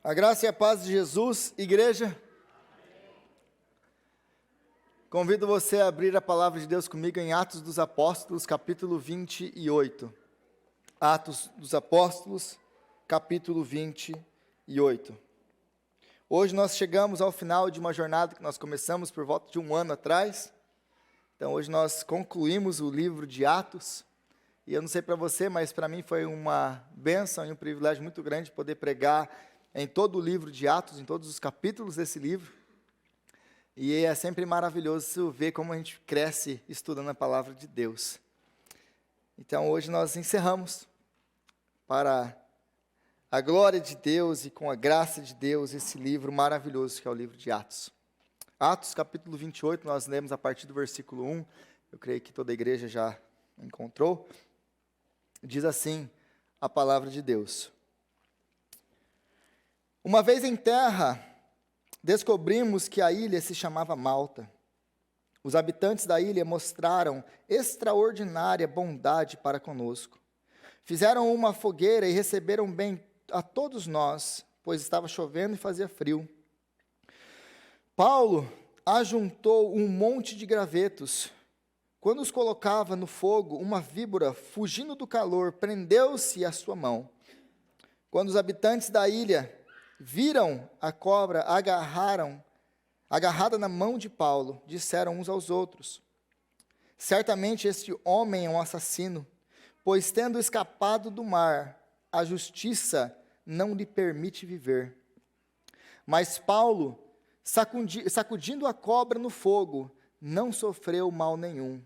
A graça e a paz de Jesus, igreja. Convido você a abrir a palavra de Deus comigo em Atos dos Apóstolos, capítulo 28. Atos dos Apóstolos, capítulo 28. Hoje nós chegamos ao final de uma jornada que nós começamos por volta de um ano atrás. Então hoje nós concluímos o livro de Atos. E eu não sei para você, mas para mim foi uma bênção e um privilégio muito grande poder pregar em todo o livro de Atos, em todos os capítulos desse livro. E é sempre maravilhoso ver como a gente cresce estudando a palavra de Deus. Então hoje nós encerramos, para a glória de Deus e com a graça de Deus, esse livro maravilhoso que é o livro de Atos. Atos capítulo 28, nós lemos a partir do versículo 1, eu creio que toda a igreja já encontrou. Diz assim a palavra de Deus. Uma vez em terra, descobrimos que a ilha se chamava Malta. Os habitantes da ilha mostraram extraordinária bondade para conosco. Fizeram uma fogueira e receberam bem a todos nós, pois estava chovendo e fazia frio. Paulo ajuntou um monte de gravetos. Quando os colocava no fogo, uma víbora, fugindo do calor, prendeu-se à sua mão. Quando os habitantes da ilha viram a cobra agarrada na mão de Paulo, disseram uns aos outros: certamente este homem é um assassino, pois tendo escapado do mar, a justiça não lhe permite viver. Mas Paulo, sacudindo a cobra no fogo, não sofreu mal nenhum.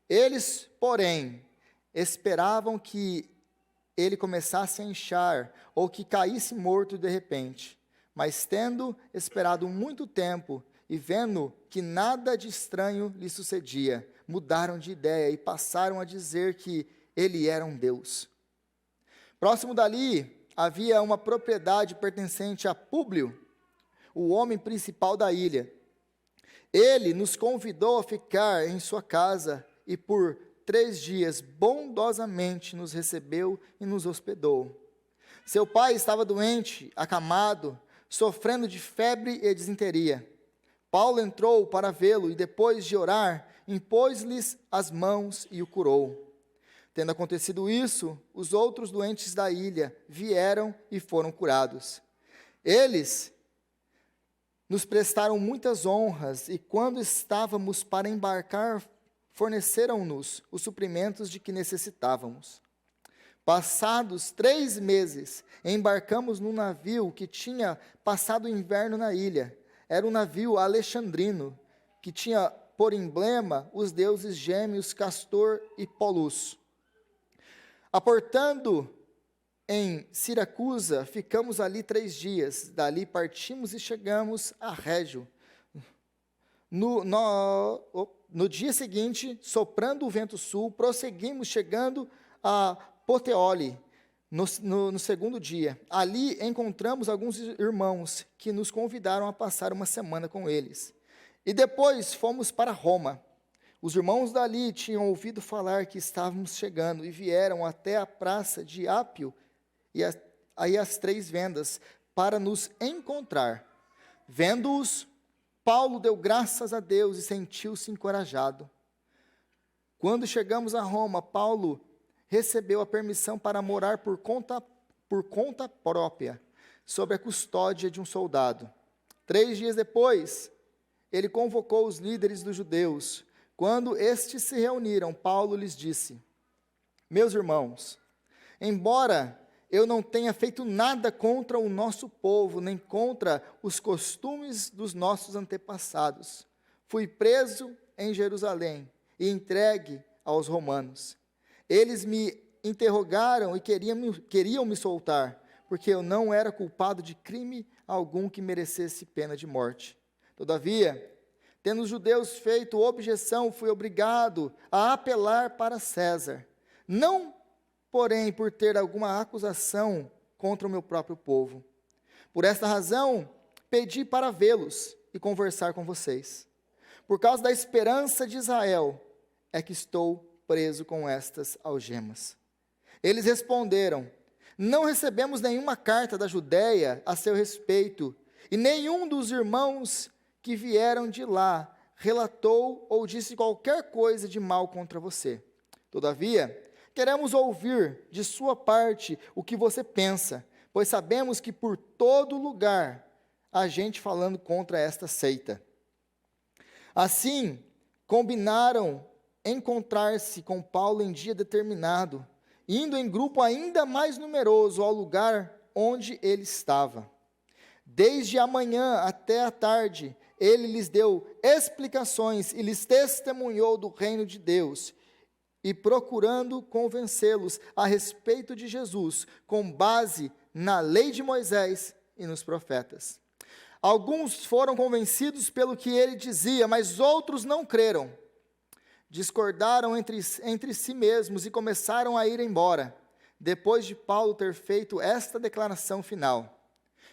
Eles, porém, esperavam que ele começasse a inchar, ou que caísse morto de repente. Mas tendo esperado muito tempo, e vendo que nada de estranho lhe sucedia, mudaram de ideia e passaram a dizer que ele era um deus. Próximo dali, havia uma propriedade pertencente a Públio, o homem principal da ilha. Ele nos convidou a ficar em sua casa, e por 3 dias bondosamente nos recebeu e nos hospedou. Seu pai estava doente, acamado, sofrendo de febre e disenteria. Paulo entrou para vê-lo e, depois de orar, impôs-lhes as mãos e o curou. Tendo acontecido isso, os outros doentes da ilha vieram e foram curados. Eles nos prestaram muitas honras e, quando estávamos para embarcar, forneceram-nos os suprimentos de que necessitávamos. Passados 3 meses, embarcamos num navio que tinha passado o inverno na ilha. Era um navio alexandrino, que tinha por emblema os deuses gêmeos Castor e Pólus. Aportando em Siracusa, ficamos ali 3 dias. Dali partimos e chegamos a Régio. No dia seguinte, soprando o vento sul, prosseguimos, chegando a Puteoli, no segundo dia. Ali encontramos alguns irmãos que nos convidaram a passar uma semana com eles. E depois fomos para Roma. Os irmãos dali tinham ouvido falar que estávamos chegando e vieram até a praça de Ápio e aí as 3 vendas para nos encontrar. Vendo-os, Paulo deu graças a Deus e sentiu-se encorajado. Quando chegamos a Roma, Paulo recebeu a permissão para morar por conta própria, sob a custódia de um soldado. 3 dias depois, ele convocou os líderes dos judeus. Quando estes se reuniram, Paulo lhes disse: meus irmãos, embora eu não tenha feito nada contra o nosso povo, nem contra os costumes dos nossos antepassados. Fui preso em Jerusalém e entregue aos romanos. Eles me interrogaram e queriam me soltar, porque eu não era culpado de crime algum que merecesse pena de morte. Todavia, tendo os judeus feito objeção, fui obrigado a apelar para César. Não porém por ter alguma acusação contra o meu próprio povo. Por esta razão, pedi para vê-los e conversar com vocês. Por causa da esperança de Israel, é que estou preso com estas algemas. Eles responderam: Não recebemos nenhuma carta da Judéia a seu respeito, e nenhum dos irmãos que vieram de lá relatou ou disse qualquer coisa de mal contra você. Todavia, queremos ouvir de sua parte o que você pensa, pois sabemos que por todo lugar há gente falando contra esta seita. Assim, combinaram encontrar-se com Paulo em dia determinado, indo em grupo ainda mais numeroso ao lugar onde ele estava. Desde a manhã até a tarde, ele lhes deu explicações e lhes testemunhou do reino de Deus, e procurando convencê-los a respeito de Jesus, com base na lei de Moisés e nos profetas. Alguns foram convencidos pelo que ele dizia, mas outros não creram. Discordaram entre si mesmos e começaram a ir embora, depois de Paulo ter feito esta declaração final: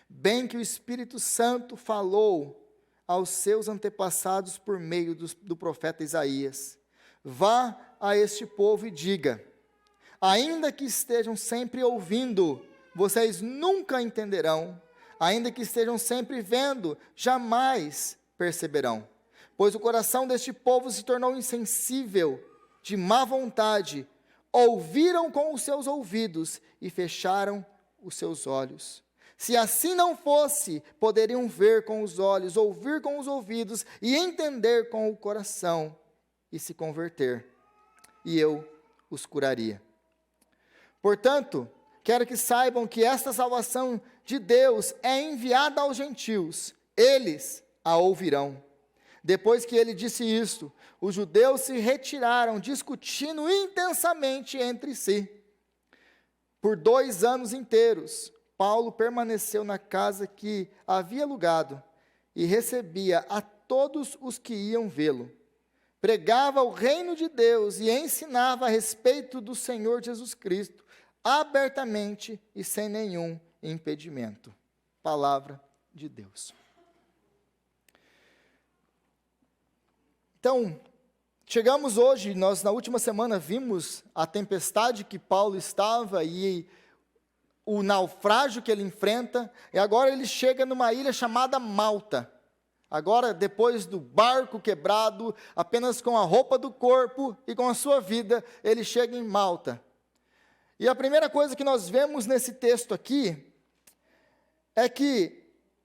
bem que o Espírito Santo falou aos seus antepassados por meio do profeta Isaías: vá a este povo e diga, ainda que estejam sempre ouvindo, vocês nunca entenderão, ainda que estejam sempre vendo, jamais perceberão. Pois o coração deste povo se tornou insensível, de má vontade, ouviram com os seus ouvidos e fecharam os seus olhos. Se assim não fosse, poderiam ver com os olhos, ouvir com os ouvidos e entender com o coração e se converter, e eu os curaria. Portanto, quero que saibam que esta salvação de Deus é enviada aos gentios, eles a ouvirão. Depois que ele disse isto, os judeus se retiraram, discutindo intensamente entre si. Por 2 anos inteiros, Paulo permaneceu na casa que havia alugado e recebia a todos os que iam vê-lo. Pregava o reino de Deus e ensinava a respeito do Senhor Jesus Cristo, abertamente e sem nenhum impedimento. Palavra de Deus. Então, chegamos hoje, nós na última semana vimos a tempestade que Paulo estava e o naufrágio que ele enfrenta, e agora ele chega numa ilha chamada Malta. Agora, depois do barco quebrado, apenas com a roupa do corpo e com a sua vida, ele chega em Malta. E a primeira coisa que nós vemos nesse texto aqui, é que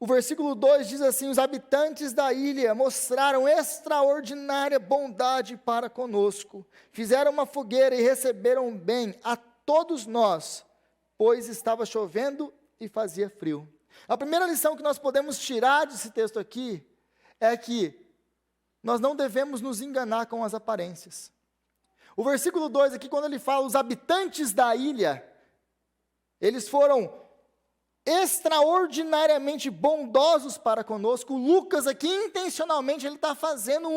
o versículo 2 diz assim: os habitantes da ilha mostraram extraordinária bondade para conosco, fizeram uma fogueira e receberam bem a todos nós, pois estava chovendo e fazia frio. A primeira lição que nós podemos tirar desse texto aqui, é que nós não devemos nos enganar com as aparências. O versículo 2 aqui, quando ele fala os habitantes da ilha, eles foram extraordinariamente bondosos para conosco. Lucas aqui, intencionalmente, ele está fazendo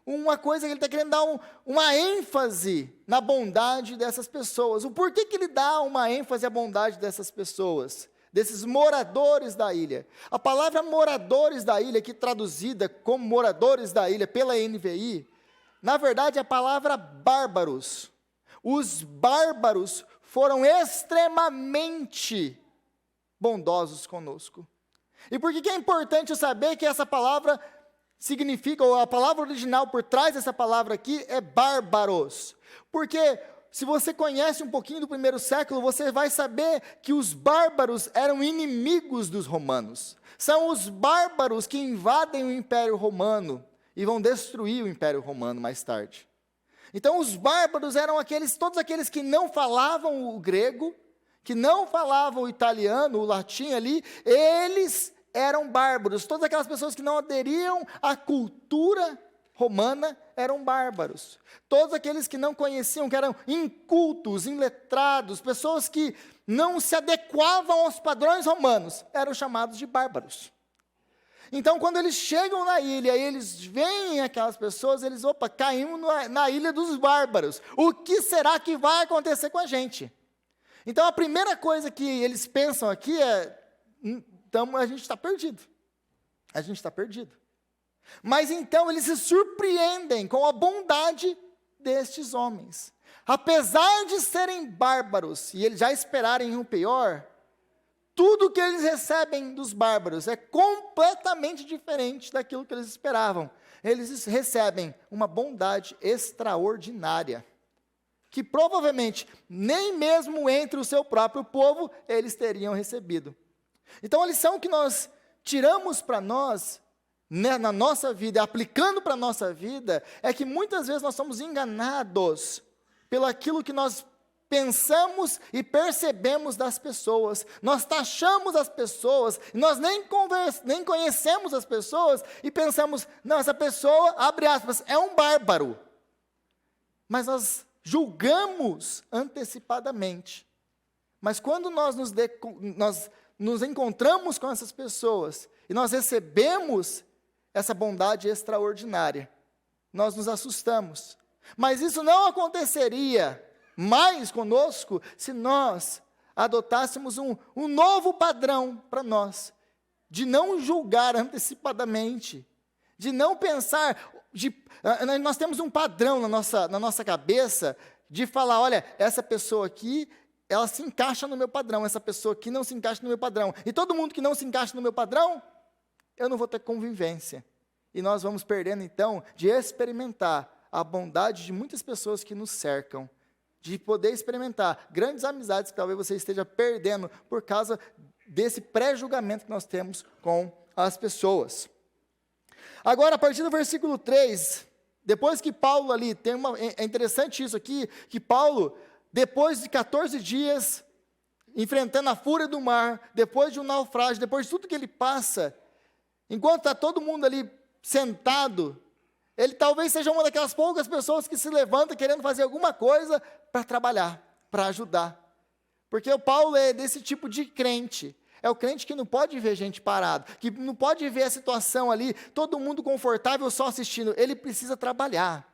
uma coisa, ele está querendo dar uma ênfase na bondade dessas pessoas. O porquê que ele dá uma ênfase à bondade dessas pessoas? Desses moradores da ilha. A palavra moradores da ilha, aqui traduzida como moradores da ilha pela NVI, na verdade é a palavra bárbaros. Os bárbaros foram extremamente bondosos conosco. E por que é importante saber que essa palavra significa, ou a palavra original por trás dessa palavra aqui é bárbaros? Porque se você conhece um pouquinho do primeiro século, você vai saber que os bárbaros eram inimigos dos romanos. São os bárbaros que invadem o Império Romano e vão destruir o Império Romano mais tarde. Então os bárbaros eram todos aqueles que não falavam o grego, que não falavam o italiano, o latim ali, eles eram bárbaros. Todas aquelas pessoas que não aderiam à cultura romana eram bárbaros. Todos aqueles que não conheciam, que eram incultos, iletrados, pessoas que não se adequavam aos padrões romanos, eram chamados de bárbaros. Então, quando eles chegam na ilha e eles veem aquelas pessoas, eles, caímos na ilha dos bárbaros. O que será que vai acontecer com a gente? Então, a primeira coisa que eles pensam aqui é, então a gente está perdido. A gente está perdido. Mas então eles se surpreendem com a bondade destes homens. apesar de serem bárbaros, e eles já esperarem o pior, tudo que eles recebem dos bárbaros é completamente diferente daquilo que eles esperavam. Eles recebem uma bondade extraordinária, que provavelmente nem mesmo entre o seu próprio povo eles teriam recebido. Então a lição que nós tiramos para nós, né, na nossa vida, aplicando para a nossa vida, é que muitas vezes nós somos enganados pelo aquilo que nós pensamos e percebemos das pessoas. Nós taxamos as pessoas, nós nem conhecemos as pessoas e pensamos, não, essa pessoa, abre aspas, é um bárbaro. Mas nós julgamos antecipadamente. Mas quando nós nos encontramos com essas pessoas e nós recebemos essa bondade extraordinária, nós nos assustamos. Mas isso não aconteceria mais conosco se nós adotássemos um novo padrão para nós, de não julgar antecipadamente, de não pensar, nós temos um padrão na nossa cabeça, de falar, olha, essa pessoa aqui, ela se encaixa no meu padrão, essa pessoa aqui não se encaixa no meu padrão, e todo mundo que não se encaixa no meu padrão, eu não vou ter convivência, e nós vamos perdendo então, de experimentar a bondade de muitas pessoas que nos cercam, de poder experimentar grandes amizades que talvez você esteja perdendo por causa desse pré-julgamento que nós temos com as pessoas. Agora, a partir do versículo 3, depois que Paulo ali, é interessante isso aqui, que Paulo, depois de 14 dias, enfrentando a fúria do mar, depois de um naufrágio, depois de tudo que ele passa, enquanto está todo mundo ali sentado, ele talvez seja uma daquelas poucas pessoas que se levanta querendo fazer alguma coisa para trabalhar, para ajudar. Porque o Paulo é desse tipo de crente. É o crente que não pode ver gente parada, que não pode ver a situação ali, todo mundo confortável só assistindo. Ele precisa trabalhar.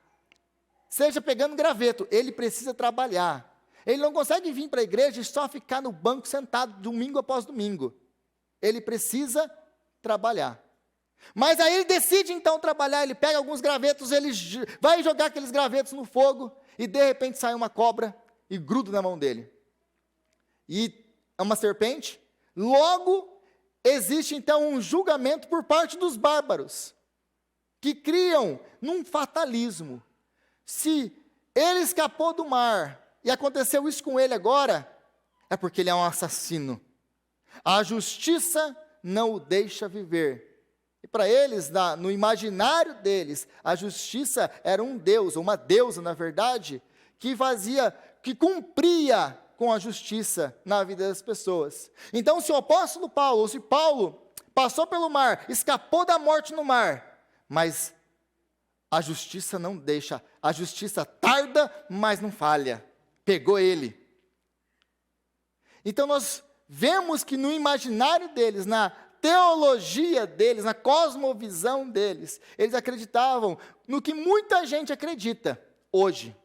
Seja pegando graveto, ele precisa trabalhar. Ele não consegue vir para a igreja e só ficar no banco sentado domingo após domingo. Ele precisa trabalhar. Mas aí ele decide então trabalhar, ele pega alguns gravetos, ele vai jogar aqueles gravetos no fogo, e de repente sai uma cobra e gruda na mão dele. E é uma serpente. Logo, existe então um julgamento por parte dos bárbaros, que criam num fatalismo. Se ele escapou do mar, e aconteceu isso com ele agora, é porque ele é um assassino. A justiça não o deixa viver. E para eles, no imaginário deles, a justiça era um deus, ou uma deusa, na verdade, que cumpria com a justiça na vida das pessoas. Então, se o apóstolo Paulo, ou se Paulo passou pelo mar, escapou da morte no mar, mas a justiça não deixa, a justiça tarda, mas não falha. Pegou ele. Então, nós vemos que no imaginário deles, na teologia deles, na cosmovisão deles, eles acreditavam no que muita gente acredita hoje.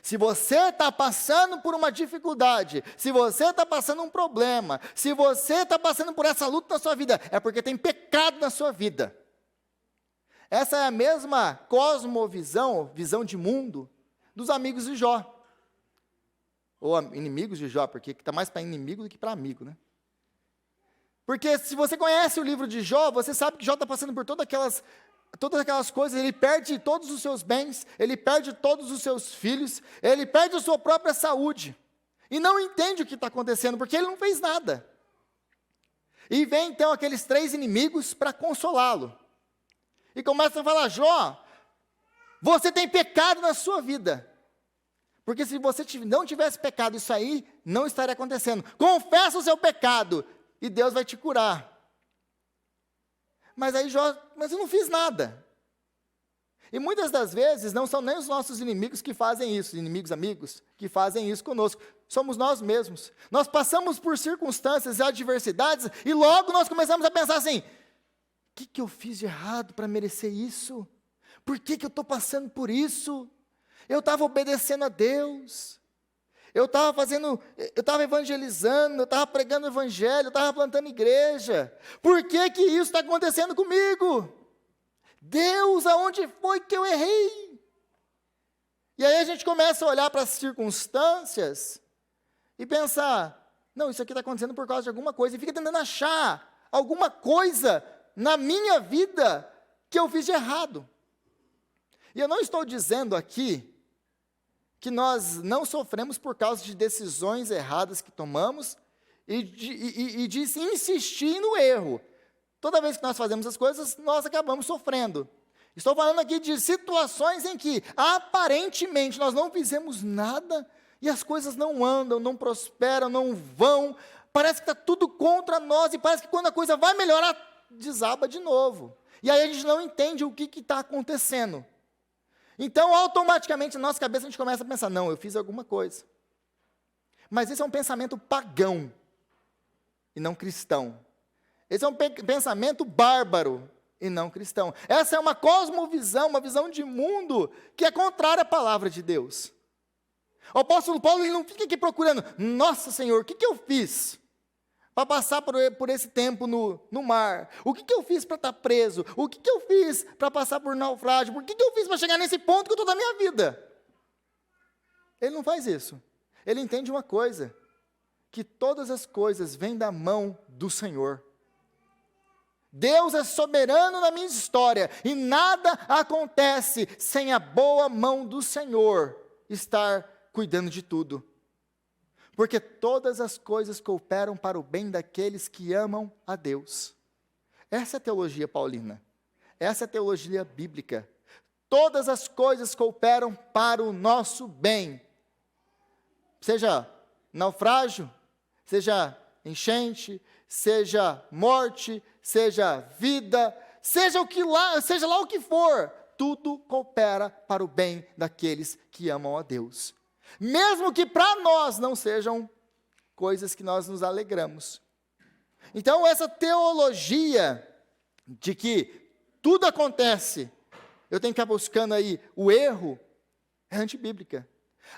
Se você está passando por uma dificuldade, se você está passando um problema, se você está passando por essa luta na sua vida, é porque tem pecado na sua vida. Essa é a mesma cosmovisão, visão de mundo, dos amigos de Jó. Ou inimigos de Jó, porque está mais para inimigo do que para amigo, né? Porque se você conhece o livro de Jó, você sabe que Jó está passando por todas aquelas coisas, ele perde todos os seus bens, ele perde todos os seus filhos, ele perde a sua própria saúde, e não entende o que está acontecendo, porque ele não fez nada. E vem então aqueles 3 inimigos para consolá-lo, e começam a falar, Jó, você tem pecado na sua vida, porque se você não tivesse pecado, isso aí não estaria acontecendo. Confessa o seu pecado, e Deus vai te curar. Mas aí Jó, mas eu não fiz nada. E muitas das vezes não são nem os nossos inimigos que fazem isso, inimigos amigos, que fazem isso conosco. Somos nós mesmos. Nós passamos por circunstâncias e adversidades e logo nós começamos a pensar assim, o que eu fiz de errado para merecer isso? Por que eu estou passando por isso? Eu estava obedecendo a Deus. Eu estava evangelizando, eu estava pregando o evangelho, eu estava plantando igreja. Por que isso está acontecendo comigo? Deus, aonde foi que eu errei? E aí a gente começa a olhar para as circunstâncias e pensar, não, isso aqui está acontecendo por causa de alguma coisa, e fica tentando achar alguma coisa na minha vida que eu fiz de errado. E eu não estou dizendo aqui que nós não sofremos por causa de decisões erradas que tomamos e de insistir no erro. Toda vez que nós fazemos as coisas, nós acabamos sofrendo. Estou falando aqui de situações em que, aparentemente, nós não fizemos nada e as coisas não andam, não prosperam, não vão. Parece que está tudo contra nós e parece que quando a coisa vai melhorar, desaba de novo. E aí a gente não entende o que está acontecendo. Então, automaticamente, na nossa cabeça, a gente começa a pensar, não, eu fiz alguma coisa. Mas esse é um pensamento pagão e não cristão. Esse é um pensamento bárbaro e não cristão. Essa é uma cosmovisão, uma visão de mundo que é contrária à palavra de Deus. O apóstolo Paulo ele não fica aqui procurando, nossa Senhor, o que eu fiz para passar por esse tempo no mar? O que eu fiz para estar preso? O que eu fiz para passar por naufrágio? Por que eu fiz para chegar nesse ponto que eu estou da minha vida? Ele não faz isso. Ele entende uma coisa, que todas as coisas vêm da mão do Senhor. Deus é soberano na minha história e nada acontece sem a boa mão do Senhor estar cuidando de tudo. Porque todas as coisas cooperam para o bem daqueles que amam a Deus. Essa é a teologia paulina. Essa é a teologia bíblica. Todas as coisas cooperam para o nosso bem. Seja naufrágio, seja enchente, seja morte, seja vida, seja lá o que for, tudo coopera para o bem daqueles que amam a Deus. Mesmo que para nós não sejam coisas que nós nos alegramos. Então, essa teologia de que tudo acontece, eu tenho que estar buscando aí o erro, é antibíblica.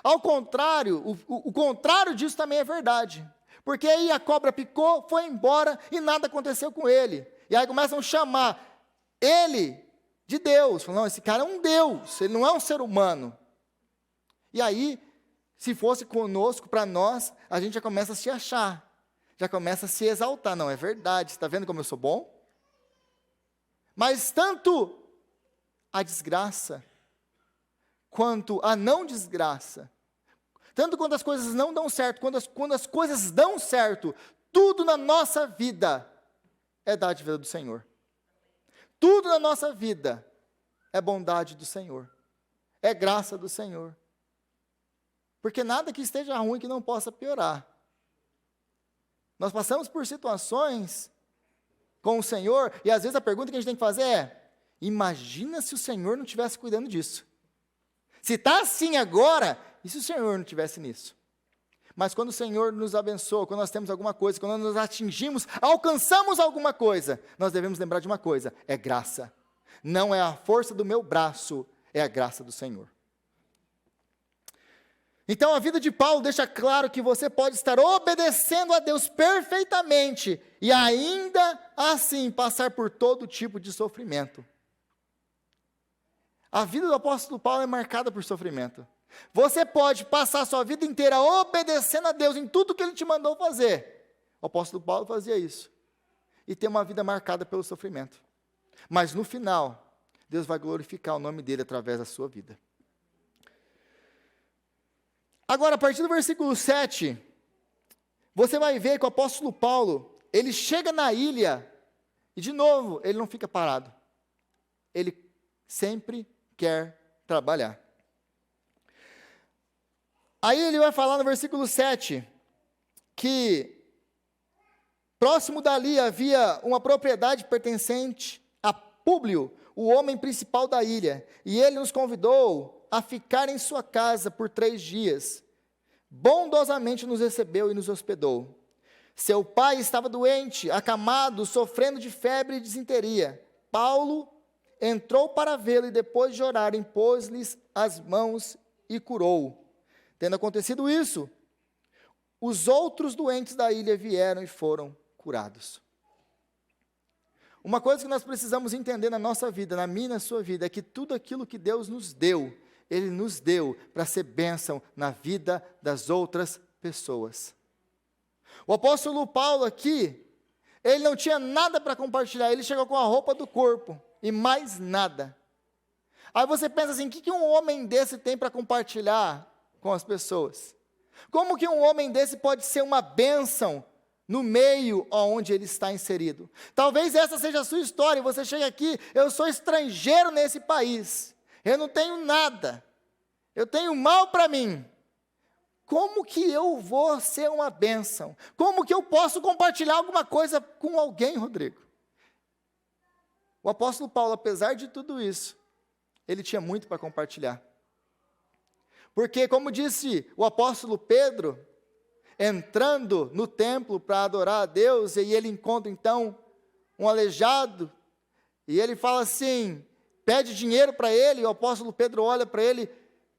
Ao contrário, o contrário disso também é verdade. Porque aí a cobra picou, foi embora e nada aconteceu com ele. E aí começam a chamar ele de Deus. Falam, não, esse cara é um Deus, ele não é um ser humano. E aí, se fosse conosco, para nós, a gente já começa a se achar. Já começa a se exaltar. Não, é verdade, você está vendo como eu sou bom? Mas tanto a desgraça, quanto a não desgraça, tanto quando as coisas não dão certo, quando as coisas dão certo, tudo na nossa vida é dádiva do Senhor. Tudo na nossa vida é bondade do Senhor. É graça do Senhor. Porque nada que esteja ruim que não possa piorar. Nós passamos por situações com o Senhor, e às vezes a pergunta que a gente tem que fazer é, imagina se o Senhor não estivesse cuidando disso. Se está assim agora, e se o Senhor não estivesse nisso? Mas quando o Senhor nos abençoa, quando nós temos alguma coisa, quando nós atingimos, alcançamos alguma coisa, nós devemos lembrar de uma coisa, é graça. Não é a força do meu braço, é a graça do Senhor. Então a vida de Paulo deixa claro que você pode estar obedecendo a Deus perfeitamente e ainda assim passar por todo tipo de sofrimento. A vida do apóstolo Paulo é marcada por sofrimento. Você pode passar a sua vida inteira obedecendo a Deus em tudo que Ele te mandou fazer. O apóstolo Paulo fazia isso. E ter uma vida marcada pelo sofrimento. Mas no final, Deus vai glorificar o nome dEle através da sua vida. Agora, a partir do versículo 7, você vai ver que o apóstolo Paulo, ele chega na ilha, e de novo, ele não fica parado. Ele sempre quer trabalhar. Aí ele vai falar no versículo 7, que próximo dali havia uma propriedade pertencente a Públio, o homem principal da ilha, e ele nos convidou a ficar em sua casa por 3 dias. Bondosamente nos recebeu e nos hospedou. Seu pai estava doente, acamado, sofrendo de febre e disenteria. Paulo entrou para vê-lo e depois de orar, impôs-lhes as mãos e curou. Tendo acontecido isso, os outros doentes da ilha vieram e foram curados. Uma coisa que nós precisamos entender na nossa vida, na minha e na sua vida, é que tudo aquilo que Deus nos deu, Ele nos deu para ser bênção na vida das outras pessoas. O apóstolo Paulo aqui, ele não tinha nada para compartilhar, ele chegou com a roupa do corpo e mais nada. Aí você pensa assim, o que um homem desse tem para compartilhar com as pessoas? Como que um homem desse pode ser uma bênção no meio onde ele está inserido? Talvez essa seja a sua história, você chega aqui, eu sou estrangeiro nesse país, eu não tenho nada, eu tenho mal para mim. Como que eu vou ser uma bênção? Como que eu posso compartilhar alguma coisa com alguém, Rodrigo? O apóstolo Paulo, apesar de tudo isso, ele tinha muito para compartilhar. Porque, como disse o apóstolo Pedro, entrando no templo para adorar a Deus, e ele encontra então um aleijado, e ele fala assim, pede dinheiro para ele, e o apóstolo Pedro olha para ele,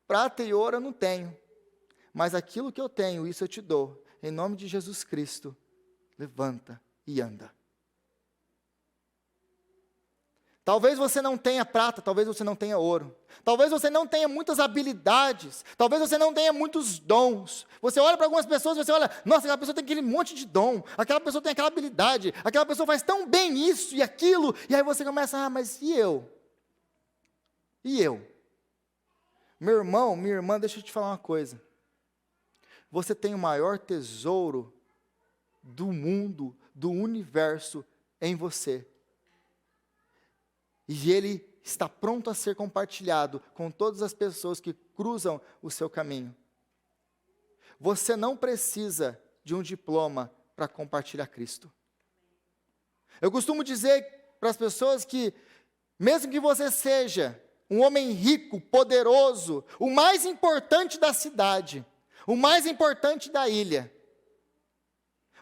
prata e ouro eu não tenho, mas aquilo que eu tenho, isso eu te dou, em nome de Jesus Cristo, levanta e anda. Talvez você não tenha prata, talvez você não tenha ouro, talvez você não tenha muitas habilidades, talvez você não tenha muitos dons. Você olha para algumas pessoas e você olha, nossa, aquela pessoa tem aquele monte de dom, aquela pessoa tem aquela habilidade, aquela pessoa faz tão bem isso e aquilo, e aí você começa, mas e eu? E eu? Meu irmão, minha irmã, deixa eu te falar uma coisa. Você tem o maior tesouro do mundo, do universo em você. E ele está pronto a ser compartilhado com todas as pessoas que cruzam o seu caminho. Você não precisa de um diploma para compartilhar Cristo. Eu costumo dizer para as pessoas que, mesmo que você seja um homem rico, poderoso, o mais importante da cidade, o mais importante da ilha,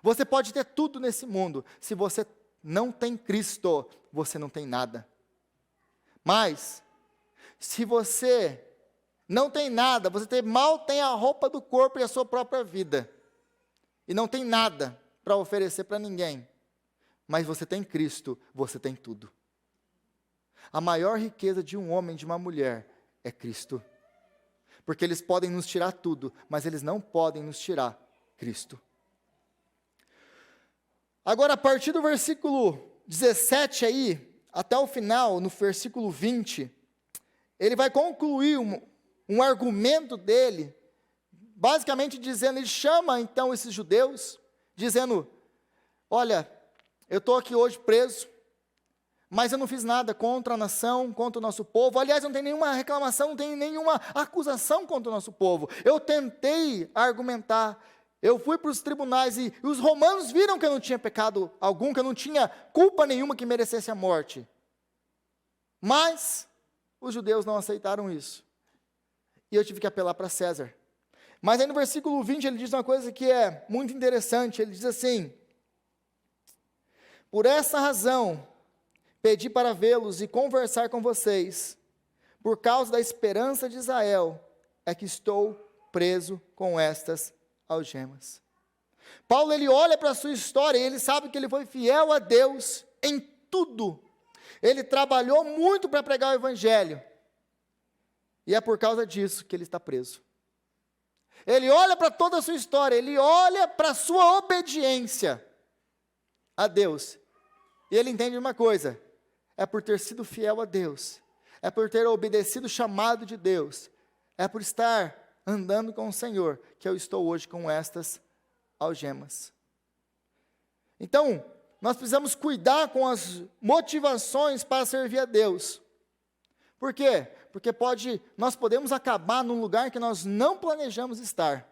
você pode ter tudo nesse mundo, se você não tem Cristo, você não tem nada. Mas, se você não tem nada, você mal tem a roupa do corpo e a sua própria vida, e não tem nada para oferecer para ninguém, mas você tem Cristo, você tem tudo. A maior riqueza de um homem e de uma mulher é Cristo, porque eles podem nos tirar tudo, mas eles não podem nos tirar Cristo. Agora, a partir do versículo 17 aí, até o final, no versículo 20, ele vai concluir um argumento dele, basicamente dizendo, ele chama então esses judeus, dizendo, olha, eu estou aqui hoje preso, mas eu não fiz nada contra a nação, contra o nosso povo, aliás, não tem nenhuma reclamação, não tem nenhuma acusação contra o nosso povo, eu tentei argumentar, eu fui para os tribunais e os romanos viram que eu não tinha pecado algum, que eu não tinha culpa nenhuma que merecesse a morte. Mas os judeus não aceitaram isso. E eu tive que apelar para César. Mas aí no versículo 20 ele diz uma coisa que é muito interessante. Ele diz assim, por essa razão, pedi para vê-los e conversar com vocês. Por causa da esperança de Israel, é que estou preso com estas algemas. Paulo, ele olha para a sua história e ele sabe que ele foi fiel a Deus em tudo. Ele trabalhou muito para pregar o evangelho. E é por causa disso que ele está preso. Ele olha para toda a sua história, ele olha para a sua obediência a Deus. E ele entende uma coisa, é por ter sido fiel a Deus, é por ter obedecido o chamado de Deus, é por estar andando com o Senhor, que eu estou hoje com estas algemas. Então, nós precisamos cuidar com as motivações para servir a Deus. Por quê? Porque nós podemos acabar num lugar que nós não planejamos estar.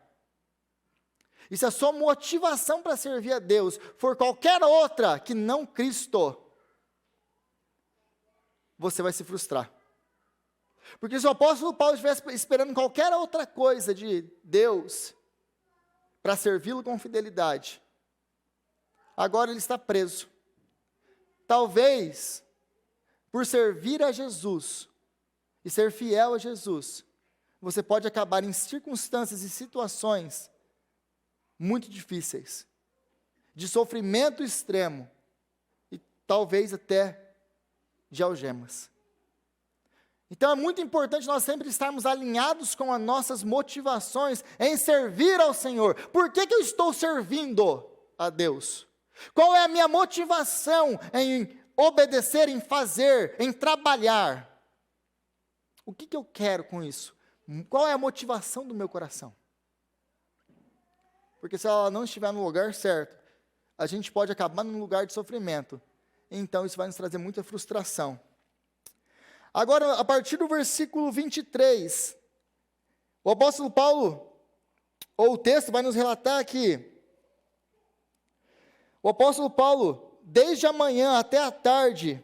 E se a sua motivação para servir a Deus for qualquer outra que não Cristo, você vai se frustrar. Porque se o apóstolo Paulo estivesse esperando qualquer outra coisa de Deus para servi-lo com fidelidade, agora ele está preso. Talvez, por servir a Jesus e ser fiel a Jesus, você pode acabar em circunstâncias e situações muito difíceis, de sofrimento extremo e talvez até de algemas. Então é muito importante nós sempre estarmos alinhados com as nossas motivações em servir ao Senhor. Por que eu estou servindo a Deus? Qual é a minha motivação em obedecer, em fazer, em trabalhar? O que eu quero com isso? Qual é a motivação do meu coração? Porque se ela não estiver no lugar certo, a gente pode acabar num lugar de sofrimento. Então isso vai nos trazer muita frustração. Agora, a partir do versículo 23, o apóstolo Paulo, ou o texto vai nos relatar que o apóstolo Paulo, desde a manhã até a tarde,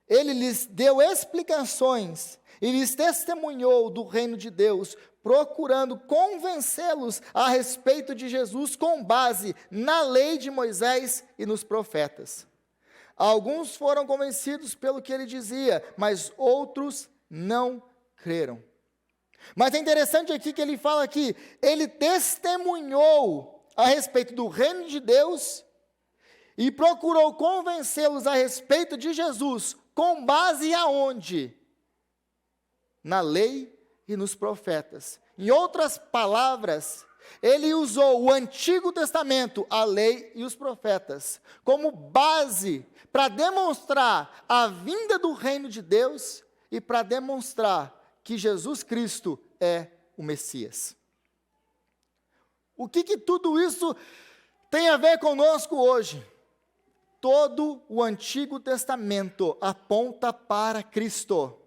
ele lhes deu explicações e lhes testemunhou do reino de Deus, procurando convencê-los a respeito de Jesus com base na lei de Moisés e nos profetas. Alguns foram convencidos pelo que ele dizia, mas outros não creram. Mas é interessante aqui que ele fala que ele testemunhou a respeito do reino de Deus e procurou convencê-los a respeito de Jesus, com base aonde? Na lei e nos profetas. Em outras palavras, ele usou o Antigo Testamento, a lei e os profetas, como base para demonstrar a vinda do reino de Deus e para demonstrar que Jesus Cristo é o Messias. O que tudo isso tem a ver conosco hoje? Todo o Antigo Testamento aponta para Cristo.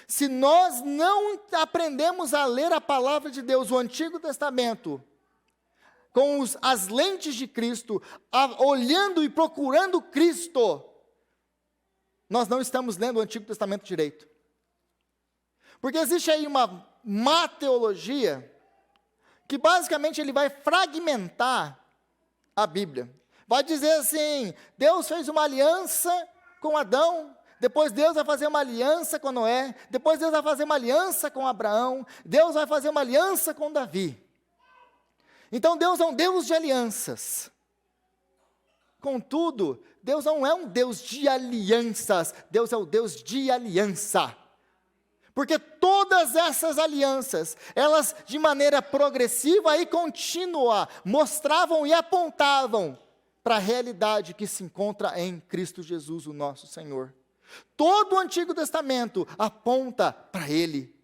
Se nós não aprendemos a ler a palavra de Deus, o Antigo Testamento, com as lentes de Cristo, olhando e procurando Cristo, nós não estamos lendo o Antigo Testamento direito. Porque existe aí uma má teologia, que basicamente ele vai fragmentar a Bíblia. Vai dizer assim, Deus fez uma aliança com Adão, depois Deus vai fazer uma aliança com Noé, depois Deus vai fazer uma aliança com Abraão, Deus vai fazer uma aliança com Davi. Então Deus é um Deus de alianças. Contudo, Deus não é um Deus de alianças, Deus é o Deus de aliança. Porque todas essas alianças, elas de maneira progressiva e contínua, mostravam e apontavam para a realidade que se encontra em Cristo Jesus, o nosso Senhor. Todo o Antigo Testamento aponta para Ele.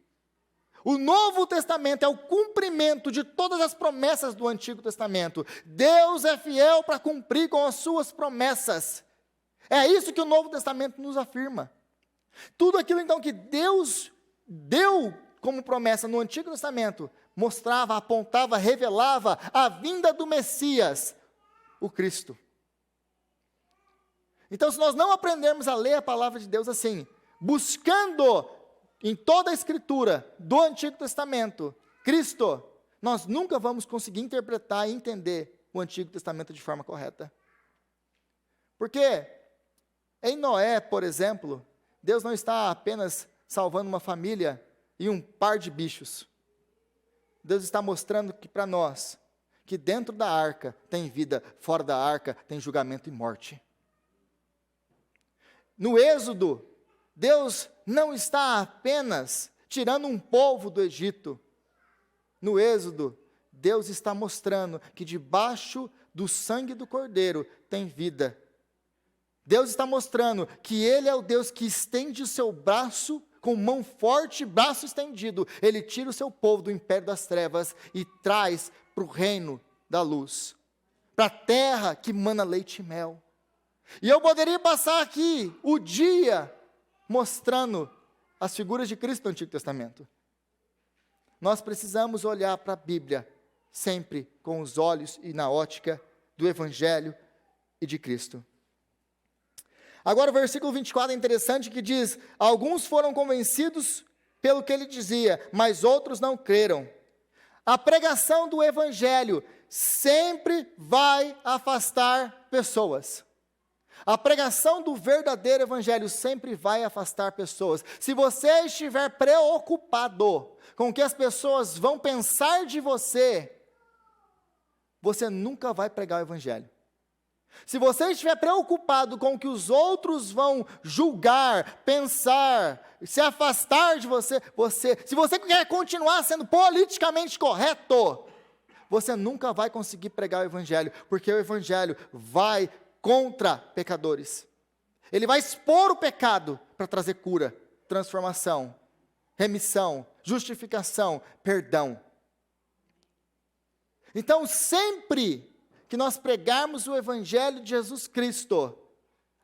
O Novo Testamento é o cumprimento de todas as promessas do Antigo Testamento. Deus é fiel para cumprir com as suas promessas. É isso que o Novo Testamento nos afirma. Tudo aquilo então que Deus deu como promessa no Antigo Testamento, mostrava, apontava, revelava a vinda do Messias, o Cristo. Então, se nós não aprendermos a ler a palavra de Deus assim, buscando em toda a Escritura do Antigo Testamento, Cristo, nós nunca vamos conseguir interpretar e entender o Antigo Testamento de forma correta. Porque em Noé, por exemplo, Deus não está apenas salvando uma família e um par de bichos. Deus está mostrando que para nós, que dentro da arca tem vida, fora da arca tem julgamento e morte. No Êxodo, Deus não está apenas tirando um povo do Egito. No Êxodo, Deus está mostrando que debaixo do sangue do Cordeiro tem vida. Deus está mostrando que Ele é o Deus que estende o seu braço, com mão forte, braço estendido. Ele tira o seu povo do império das trevas e traz para o reino da luz. Para a terra que mana leite e mel. E eu poderia passar aqui o dia mostrando as figuras de Cristo no Antigo Testamento. Nós precisamos olhar para a Bíblia sempre com os olhos e na ótica do Evangelho e de Cristo. Agora o versículo 24 é interessante que diz, alguns foram convencidos pelo que ele dizia, mas outros não creram. A pregação do Evangelho sempre vai afastar pessoas. A pregação do verdadeiro Evangelho sempre vai afastar pessoas. Se você estiver preocupado com o que as pessoas vão pensar de você, você nunca vai pregar o Evangelho. Se você estiver preocupado com o que os outros vão julgar, pensar, se afastar de você, se você quer continuar sendo politicamente correto, você nunca vai conseguir pregar o evangelho, porque o evangelho vai contra pecadores. Ele vai expor o pecado para trazer cura, transformação, remissão, justificação, perdão. Então, sempre que nós pregarmos o evangelho de Jesus Cristo,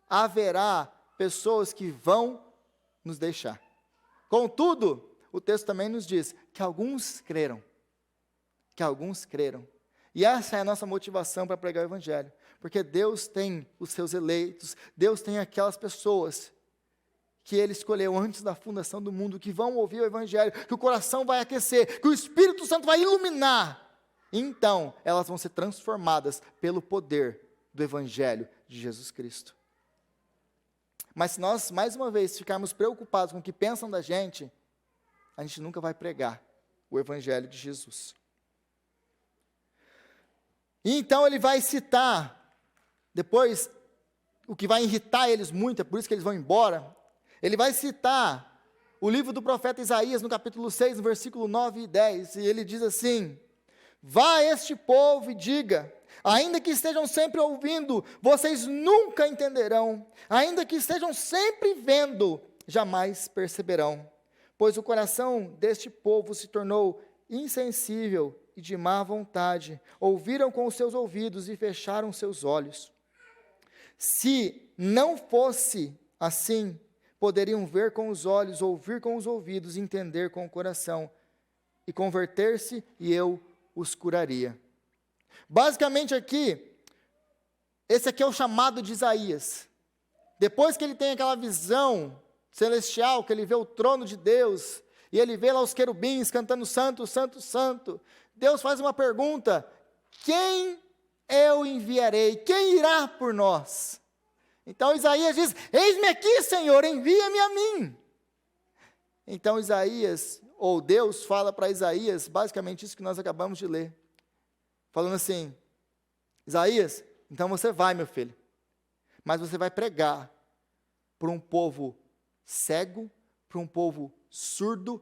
haverá pessoas que vão nos deixar. Contudo, o texto também nos diz que alguns creram. Que alguns creram. E essa é a nossa motivação para pregar o evangelho. Porque Deus tem os seus eleitos, Deus tem aquelas pessoas que Ele escolheu antes da fundação do mundo, que vão ouvir o evangelho, que o coração vai aquecer, que o Espírito Santo vai iluminar. Então, elas vão ser transformadas pelo poder do evangelho de Jesus Cristo. Mas se nós, mais uma vez, ficarmos preocupados com o que pensam da gente, a gente nunca vai pregar o evangelho de Jesus. E então ele vai citar, depois, o que vai irritar eles muito, é por isso que eles vão embora, ele vai citar o livro do profeta Isaías, no capítulo 6, no versículo 9 e 10, e ele diz assim: vá a este povo e diga, ainda que estejam sempre ouvindo, vocês nunca entenderão, ainda que estejam sempre vendo, jamais perceberão, pois o coração deste povo se tornou insensível e de má vontade, ouviram com os seus ouvidos e fecharam seus olhos. Se não fosse assim, poderiam ver com os olhos, ouvir com os ouvidos, entender com o coração, e converter-se, e eu os curaria. Basicamente aqui, esse aqui é o chamado de Isaías. Depois que ele tem aquela visão celestial, que ele vê o trono de Deus, e ele vê lá os querubins cantando santo, santo, santo, Deus faz uma pergunta: quem eu enviarei? Quem irá por nós? Então Isaías diz: eis-me aqui, Senhor, envia-me a mim. Então Isaías, ou Deus fala para Isaías, basicamente isso que nós acabamos de ler, falando assim: Isaías, então você vai, meu filho, mas você vai pregar para um povo cego, para um povo surdo,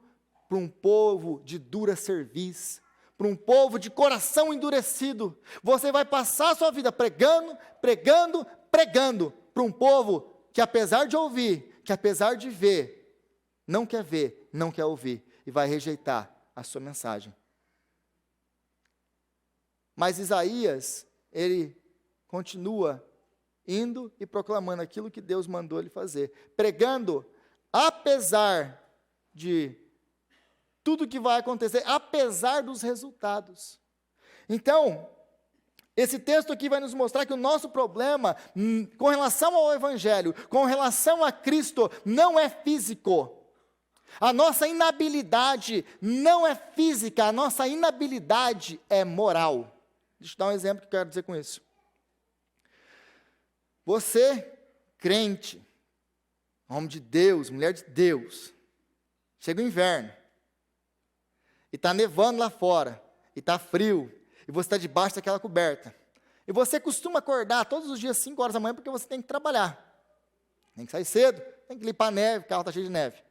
para um povo de dura cerviz, para um povo de coração endurecido. Você vai passar a sua vida pregando, pregando, pregando, para um povo que apesar de ouvir, que apesar de ver, não quer ouvir, e vai rejeitar a sua mensagem. Mas Isaías, ele continua indo e proclamando aquilo que Deus mandou ele fazer, pregando, apesar de tudo que vai acontecer, apesar dos resultados. Então, esse texto aqui vai nos mostrar que o nosso problema, com relação ao Evangelho, com relação a Cristo, não é físico. A nossa inabilidade não é física, a nossa inabilidade é moral. Deixa eu dar um exemplo que eu quero dizer com isso. Você, crente, homem de Deus, mulher de Deus, chega o inverno, e está nevando lá fora, e está frio, e você está debaixo daquela coberta. E você costuma acordar todos os dias 5 horas da manhã, porque você tem que trabalhar. Tem que sair cedo, tem que limpar a neve, o carro está cheio de neve.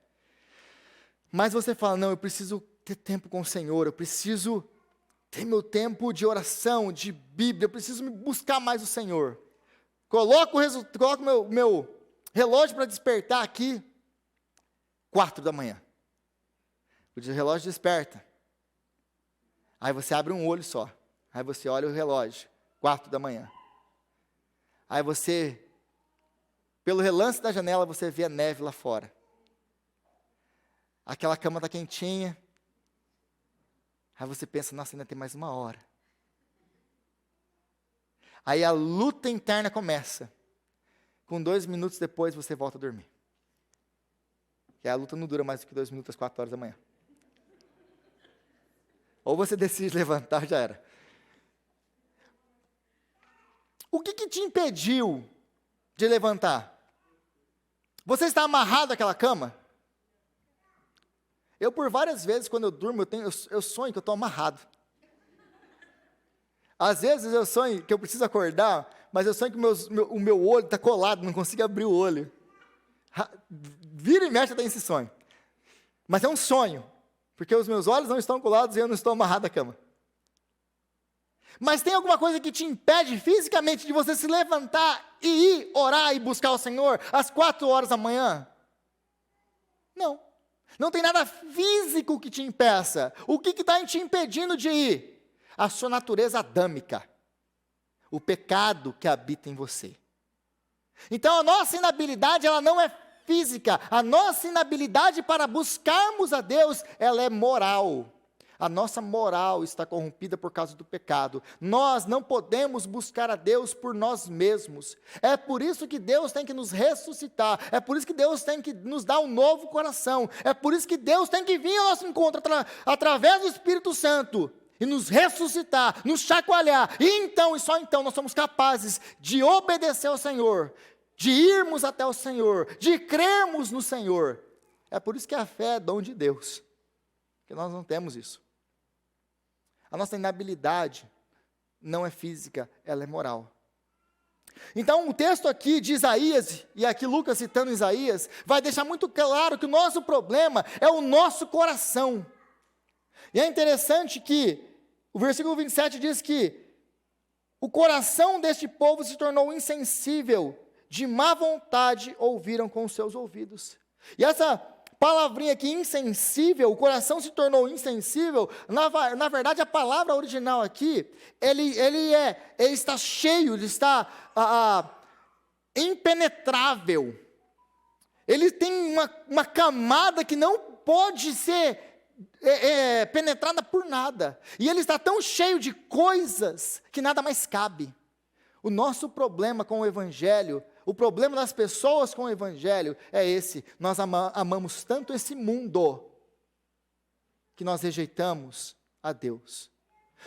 Mas você fala: não, eu preciso ter tempo com o Senhor, eu preciso ter meu tempo de oração, de Bíblia, eu preciso me buscar mais o Senhor. Coloco meu relógio para despertar aqui, 4 da manhã. O relógio desperta. Aí você abre um olho só. Aí você olha o relógio, 4 da manhã. Aí você, pelo relance da janela, você vê a neve lá fora. Aquela cama está quentinha. Aí você pensa: nossa, ainda tem mais 1 hora. Aí a luta interna começa. Com 2 minutos depois, você volta a dormir. E a luta não dura mais do que 2 minutos às 4 horas da manhã. Ou você decide levantar, já era. O que te impediu de levantar? Você está amarrado àquela cama? Eu, por várias vezes, quando eu durmo, eu sonho que eu estou amarrado. Às vezes eu sonho que eu preciso acordar, mas eu sonho que o meu olho está colado, não consigo abrir o olho. Vira e mexe até esse sonho. Mas é um sonho, porque os meus olhos não estão colados e eu não estou amarrado à cama. Mas tem alguma coisa que te impede fisicamente de você se levantar e ir orar e buscar o Senhor às 4 horas da manhã? Não. Não tem nada físico que te impeça. O que está te impedindo de ir? A sua natureza adâmica. O pecado que habita em você. Então a nossa inabilidade, ela não é física. A nossa inabilidade para buscarmos a Deus, ela é moral. A nossa moral está corrompida por causa do pecado. Nós não podemos buscar a Deus por nós mesmos. É por isso que Deus tem que nos ressuscitar. É por isso que Deus tem que nos dar um novo coração. É por isso que Deus tem que vir ao nosso encontro através do Espírito Santo e nos ressuscitar, nos chacoalhar. E então, e só então, nós somos capazes de obedecer ao Senhor, de irmos até o Senhor, de crermos no Senhor. É por isso que a fé é dom de Deus. Porque nós não temos isso. A nossa inabilidade não é física, ela é moral. Então, o texto aqui de Isaías, e aqui Lucas citando Isaías, vai deixar muito claro que o nosso problema é o nosso coração. E é interessante que o versículo 27 diz que o coração deste povo se tornou insensível, de má vontade ouviram com os seus ouvidos. E essa palavrinha aqui, insensível, o coração se tornou insensível, na verdade a palavra original aqui, ele está cheio, ele está impenetrável, ele tem uma camada que não pode ser penetrada por nada, e ele está tão cheio de coisas que nada mais cabe. O nosso problema com o Evangelho, o problema das pessoas com o Evangelho é esse: nós amamos tanto esse mundo, que nós rejeitamos a Deus.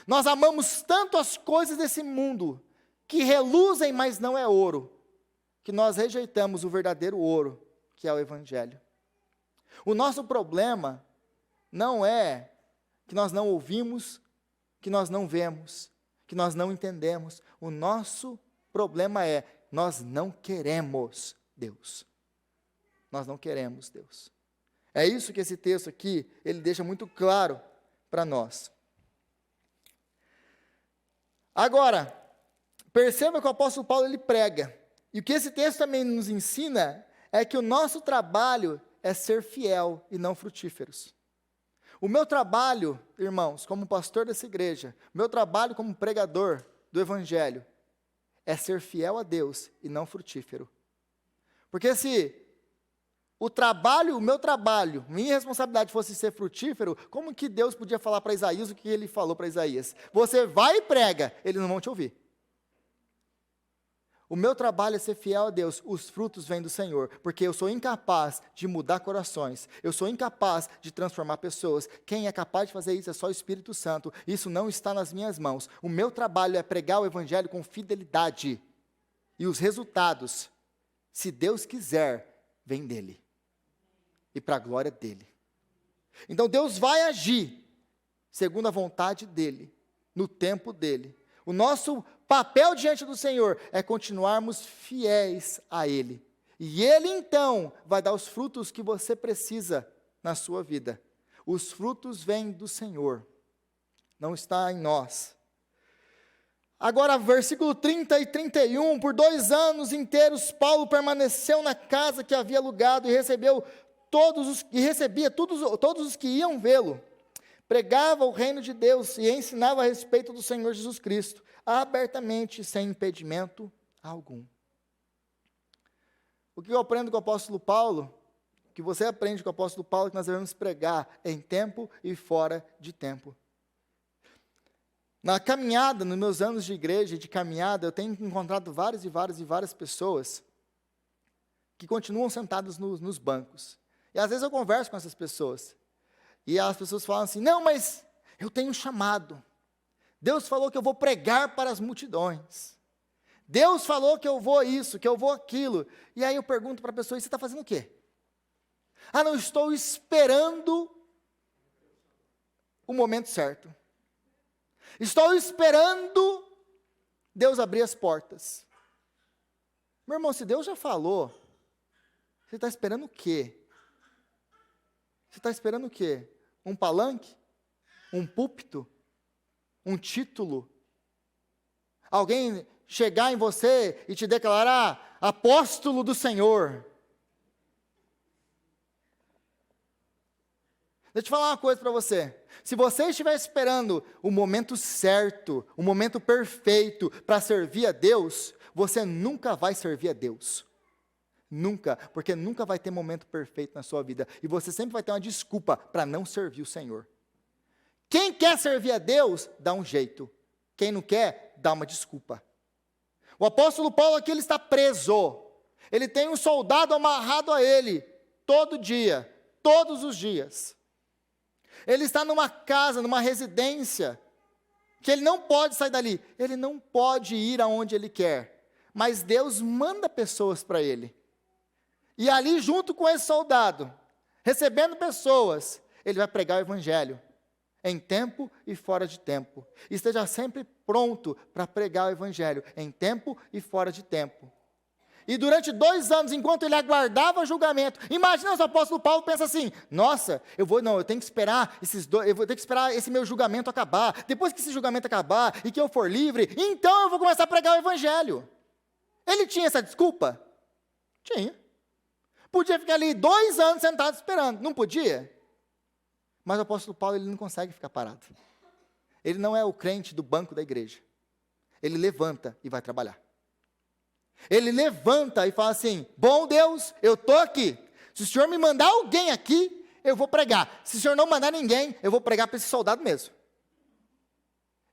Nós amamos tanto as coisas desse mundo, que reluzem, mas não é ouro, que nós rejeitamos o verdadeiro ouro, que é o Evangelho. O nosso problema não é que nós não ouvimos, que nós não vemos, que nós não entendemos. O nosso problema é: nós não queremos Deus. Nós não queremos Deus. É isso que esse texto aqui, ele deixa muito claro para nós. Agora, perceba que o apóstolo Paulo, ele prega. E o que esse texto também nos ensina é que o nosso trabalho é ser fiel e não frutíferos. O meu trabalho, irmãos, como pastor dessa igreja, meu trabalho como pregador do Evangelho, é ser fiel a Deus e não frutífero. Porque se o meu trabalho, minha responsabilidade fosse ser frutífero, como que Deus podia falar para Isaías o que ele falou para Isaías? Você vai e prega, eles não vão te ouvir. O meu trabalho é ser fiel a Deus, os frutos vêm do Senhor, porque eu sou incapaz de mudar corações, eu sou incapaz de transformar pessoas. Quem é capaz de fazer isso é só o Espírito Santo, isso não está nas minhas mãos. O meu trabalho é pregar o Evangelho com fidelidade, e os resultados, se Deus quiser, vêm dEle, e para a glória dEle. Então Deus vai agir, segundo a vontade dEle, no tempo dEle. O nosso papel diante do Senhor é continuarmos fiéis a Ele. E Ele, então, vai dar os frutos que você precisa na sua vida. Os frutos vêm do Senhor, não está em nós. Agora, versículo 30 e 31, por 2 anos inteiros, Paulo permaneceu na casa que havia alugado e recebia todos os que iam vê-lo. Pregava o reino de Deus e ensinava a respeito do Senhor Jesus Cristo, abertamente, sem impedimento algum. O que eu aprendo com o apóstolo Paulo, o que você aprende com o apóstolo Paulo, é que nós devemos pregar em tempo e fora de tempo. Na caminhada, nos meus anos de igreja, de caminhada, eu tenho encontrado várias pessoas que continuam sentadas nos bancos. E às vezes eu converso com essas pessoas, e as pessoas falam assim: não, mas eu tenho um chamado. Deus falou que eu vou pregar para as multidões. Deus falou que eu vou isso, que eu vou aquilo. E aí eu pergunto para a pessoa: e você está fazendo o quê? Ah, não, estou esperando o momento certo. Estou esperando Deus abrir as portas. Meu irmão, se Deus já falou, você está esperando o quê? Você está esperando o quê? Um palanque? Um púlpito? Um título? Alguém chegar em você e te declarar apóstolo do Senhor? Deixa eu te falar uma coisa para você. Se você estiver esperando o momento certo, o momento perfeito para servir a Deus, você nunca vai servir a Deus. Nunca, porque nunca vai ter momento perfeito na sua vida. E você sempre vai ter uma desculpa para não servir o Senhor. Quem quer servir a Deus, dá um jeito. Quem não quer, dá uma desculpa. O apóstolo Paulo aqui, ele está preso. Ele tem um soldado amarrado a ele, todo dia, todos os dias. Ele está numa casa, numa residência, que ele não pode sair dali. Ele não pode ir aonde ele quer. Mas Deus manda pessoas para ele. E ali, junto com esse soldado, recebendo pessoas, ele vai pregar o evangelho, em tempo e fora de tempo. Esteja sempre pronto para pregar o evangelho, em tempo e fora de tempo. E durante 2 anos, enquanto ele aguardava julgamento, imagina se o apóstolo Paulo pensa assim: nossa, eu tenho que esperar eu vou ter que esperar esse meu julgamento acabar. Depois que esse julgamento acabar e que eu for livre, então eu vou começar a pregar o evangelho. Ele tinha essa desculpa? Tinha. Podia ficar ali 2 anos sentado esperando, não podia? Mas o apóstolo Paulo, ele não consegue ficar parado. Ele não é o crente do banco da igreja. Ele levanta e vai trabalhar. Ele levanta e fala assim: bom Deus, eu estou aqui. Se o Senhor me mandar alguém aqui, eu vou pregar. Se o Senhor não mandar ninguém, eu vou pregar para esse soldado mesmo.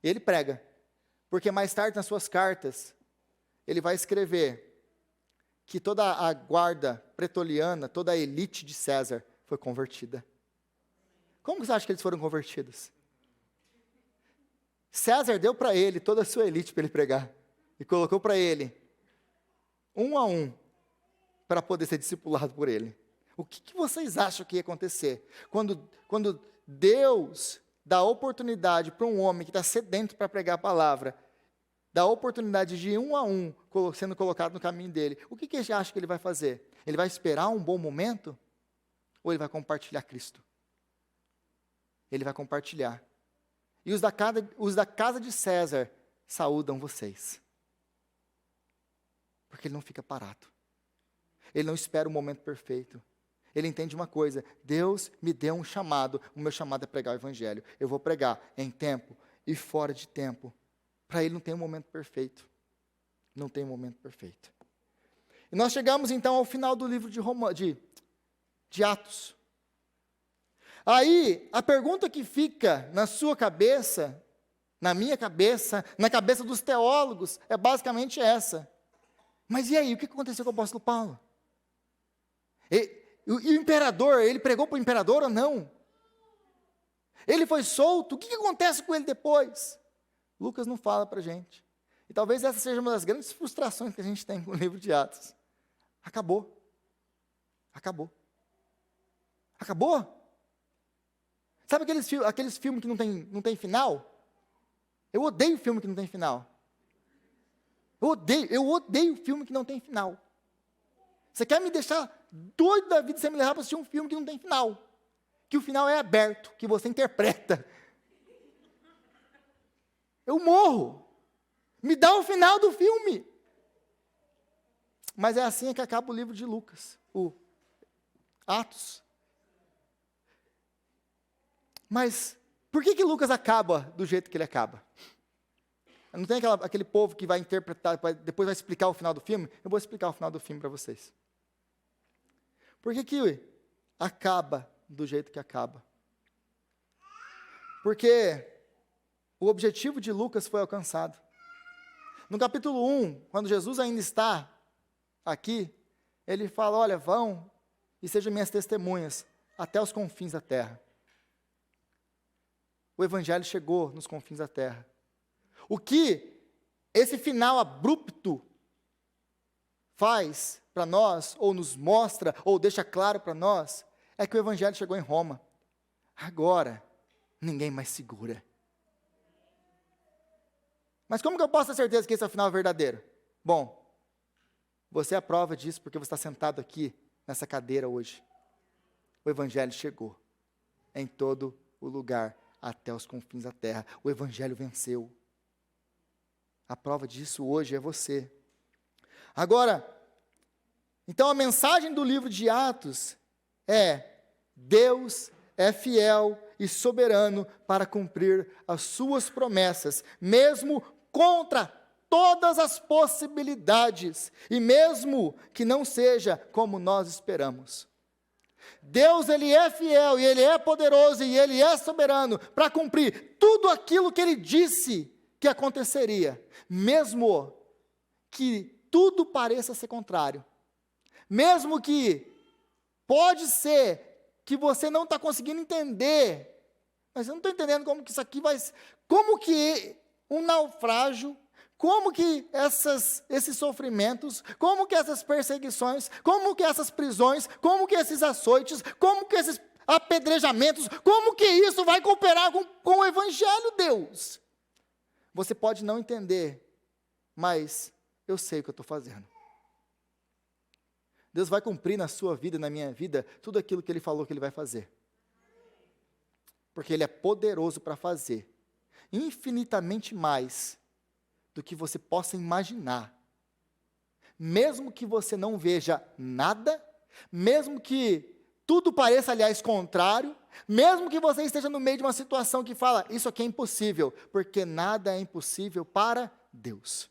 Ele prega. Porque mais tarde nas suas cartas, ele vai escrever que toda a guarda pretoriana, toda a elite de César foi convertida. Como você acha que eles foram convertidos? César deu para ele toda a sua elite para ele pregar. E colocou para ele, um a um, para poder ser discipulado por ele. O que vocês acham que ia acontecer? Quando Deus dá oportunidade para um homem que está sedento para pregar a palavra, dá oportunidade de um a um sendo colocado no caminho dele, o que você acha que ele vai fazer? Ele vai esperar um bom momento? Ou ele vai compartilhar Cristo? Ele vai compartilhar. E os da casa de César saúdam vocês. Porque ele não fica parado. Ele não espera o momento perfeito. Ele entende uma coisa: Deus me deu um chamado, o meu chamado é pregar o evangelho. Eu vou pregar em tempo e fora de tempo. Para ele não tem um momento perfeito. Não tem um momento perfeito. E nós chegamos então ao final do livro de Atos. Aí, a pergunta que fica na sua cabeça, na minha cabeça, na cabeça dos teólogos, é basicamente essa. Mas e aí, o que aconteceu com o apóstolo Paulo? E o imperador, ele pregou para o imperador ou não? Ele foi solto, o que acontece com ele depois? Lucas não fala para a gente. E talvez essa seja uma das grandes frustrações que a gente tem com o livro de Atos. Acabou. Acabou. Acabou? Sabe aqueles filmes que não tem final? Eu odeio filme que não tem final. Eu odeio filme que não tem final. Você quer me deixar doido da vida, você me levar para assistir um filme que não tem final. Que o final é aberto, que você interpreta. Eu morro. Me dá o final do filme. Mas é assim que acaba o livro de Lucas, o Atos. Mas por que Lucas acaba do jeito que ele acaba? Não tem aquele povo que vai interpretar, depois vai explicar o final do filme? Eu vou explicar o final do filme para vocês. Por que acaba do jeito que acaba? Porque o objetivo de Lucas foi alcançado. No capítulo 1, quando Jesus ainda está aqui, ele fala: olha, vão e sejam minhas testemunhas até os confins da terra. O evangelho chegou nos confins da terra. O que esse final abrupto faz para nós, ou nos mostra, ou deixa claro para nós, é que o evangelho chegou em Roma. Agora, ninguém mais segura. Mas como que eu posso ter certeza que esse é o final verdadeiro? Bom, você é a prova disso porque você está sentado aqui nessa cadeira hoje. O Evangelho chegou em todo o lugar, até os confins da terra. O Evangelho venceu. A prova disso hoje é você. Agora, então a mensagem do livro de Atos é: Deus é fiel e soberano para cumprir as suas promessas, mesmo contra todas as possibilidades, e mesmo que não seja como nós esperamos. Deus, Ele é fiel, e Ele é poderoso, e Ele é soberano para cumprir tudo aquilo que Ele disse que aconteceria, mesmo que tudo pareça ser contrário, mesmo que pode ser que você não está conseguindo entender, mas eu não estou entendendo como que isso aqui vai, como que um naufrágio, como que esses sofrimentos, como que essas perseguições, como que essas prisões, como que esses açoites, como que esses apedrejamentos, como que isso vai cooperar com o Evangelho, Deus? Você pode não entender, mas eu sei o que eu estou fazendo. Deus vai cumprir na sua vida e na minha vida tudo aquilo que Ele falou que Ele vai fazer. Porque Ele é poderoso para fazer infinitamente mais do que você possa imaginar. Mesmo que você não veja nada, mesmo que tudo pareça, aliás, contrário, mesmo que você esteja no meio de uma situação que fala, isso aqui é impossível, porque nada é impossível para Deus.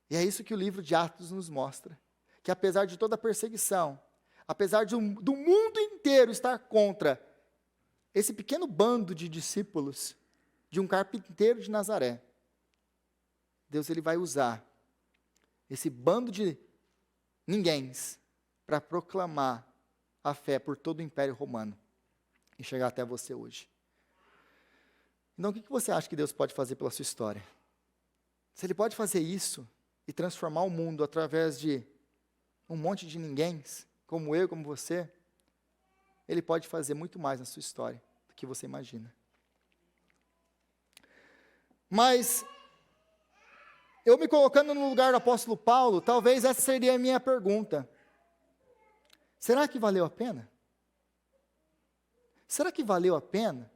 E é isso que o livro de Atos nos mostra, que apesar de toda a perseguição, apesar do mundo inteiro estar contra esse pequeno bando de discípulos, de um carpinteiro de Nazaré, Deus ele vai usar esse bando de ninguéms para proclamar a fé por todo o Império Romano e chegar até você hoje. Então, o que você acha que Deus pode fazer pela sua história? Se Ele pode fazer isso e transformar o mundo através de um monte de ninguéms, como eu, como você, Ele pode fazer muito mais na sua história do que você imagina. Mas, eu me colocando no lugar do apóstolo Paulo, talvez essa seria a minha pergunta. Será que valeu a pena? Será que valeu a pena?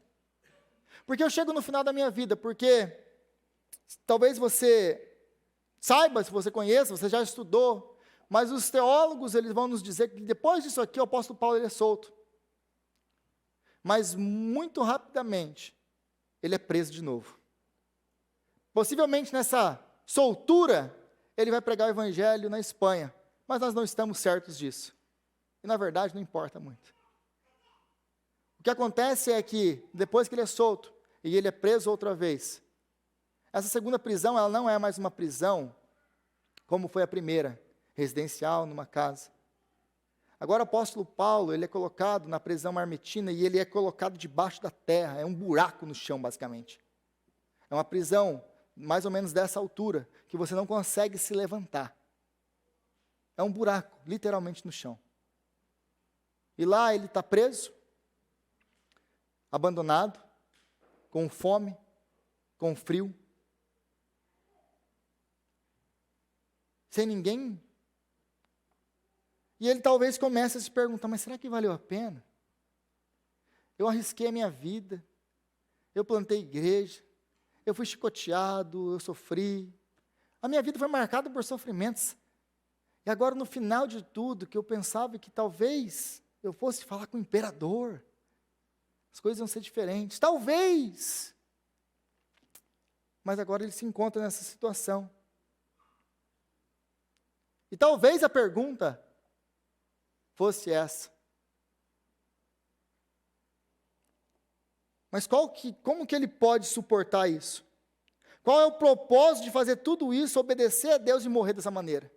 Porque eu chego no final da minha vida, porque talvez você saiba, se você conhece, você já estudou, mas os teólogos eles vão nos dizer que depois disso aqui o apóstolo Paulo ele é solto. Mas muito rapidamente ele é preso de novo. Possivelmente nessa soltura ele vai pregar o evangelho na Espanha, mas nós não estamos certos disso. E na verdade não importa muito. O que acontece é que depois que ele é solto e ele é preso outra vez, essa segunda prisão ela não é mais uma prisão como foi a primeira, residencial numa casa. Agora o apóstolo Paulo, ele é colocado na prisão marmitina e ele é colocado debaixo da terra, é um buraco no chão basicamente. É uma prisão mais ou menos dessa altura, que você não consegue se levantar. É um buraco, literalmente no chão. E lá ele está preso, abandonado, com fome, com frio, sem ninguém. E ele talvez comece a se perguntar, mas será que valeu a pena? Eu arrisquei a minha vida, eu plantei igreja, eu fui chicoteado, eu sofri, a minha vida foi marcada por sofrimentos. E agora no final de tudo, que eu pensava que talvez eu fosse falar com o imperador, as coisas iam ser diferentes, talvez. Mas agora ele se encontra nessa situação. E talvez a pergunta fosse essa. Mas como que ele pode suportar isso? Qual é o propósito de fazer tudo isso, obedecer a Deus e morrer dessa maneira?